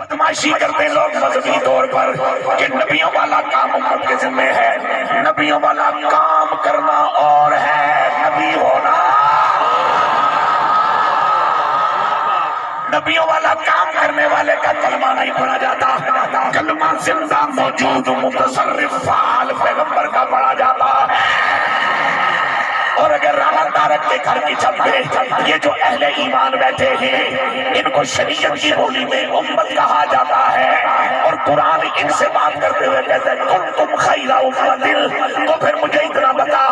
بدماشی کرتے لوگ مذہبی طور پر کہ نبیوں والا کام امت کے ذمہ ہے، نبیوں والا کام کرنا اور ہے، نبی ہونا نبیوں والا کام کرنے والے کا کلمہ نہیں پڑھا جاتا، کلمہ زندہ موجود متصرف فعال پیغمبر کا پڑھا جاتا ہے۔ اور اگر رانا تارک کے گھر کی چھت پہ یہ جو اہل ایمان بیٹھے ہیں ان کو شریعت کی بولی میں امت کہا جاتا ہے، اور قرآن ان سے بات کرتے ہوئے کہتا ہے کنتم خیر امۃ، تو پھر مجھے اتنا بتا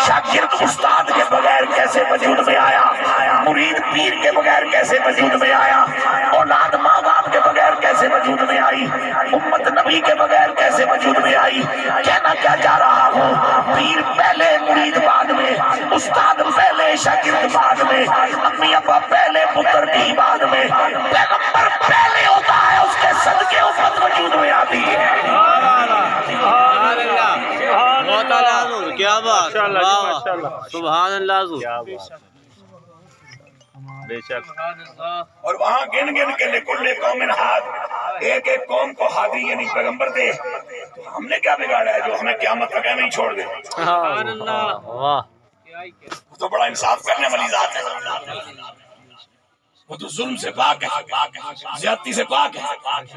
شاگرد استاد کے بغیر کیسے وجود میں آیا، مرید پیر کے بغیر کیسے وجود میں آیا، اولاد ماں باپ کے بغیر کیسے وجود میں آئی، امت نبی کے بغیر کیسے وجود میں آئی۔ کہنا کیا چاہ رہا ہوں، پیر پہلے مرید بعد میں، استاد پہلے شاگرد بعد میں، امی ابا پہلے پتر بھی بعد میں، پیغمبر پہلے ہوتا ہے اس کے صدقے امت وجود میں آتی ہے۔ کیا بات، سبحان اللہ حضور، بے شک۔ اور وہاں گن گن کے لکل قوم ہاد، ایک ایک قوم کو ہادی یعنی پیغمبر دے، تو ہم نے کیا بگاڑا ہے جو ہمیں قیامت تک نہیں چھوڑ دے۔ سبحان اللہ، واہ، وہ تو بڑا انصاف کرنے والی ذات ہے، وہ تو ظلم سے پاک ہے، زیادتی سے پاک ہے۔